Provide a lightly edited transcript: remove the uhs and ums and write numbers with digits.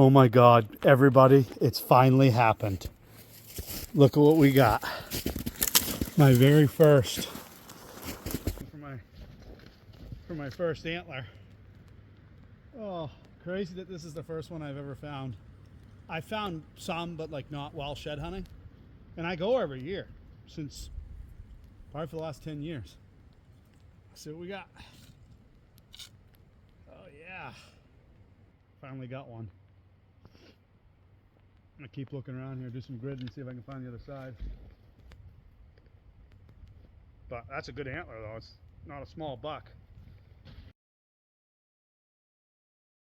Oh my God, everybody, it's finally happened. Look at what we got. My very first. For my first antler. Oh, crazy that this is the first one I've ever found. I found some, but like not while shed hunting. And I go every year since probably for the last 10 years. Let's see what we got. Oh yeah. Finally got one. I'm gonna keep looking around here, do some grid and see if I can find the other side. But that's a good antler though. It's not a small buck.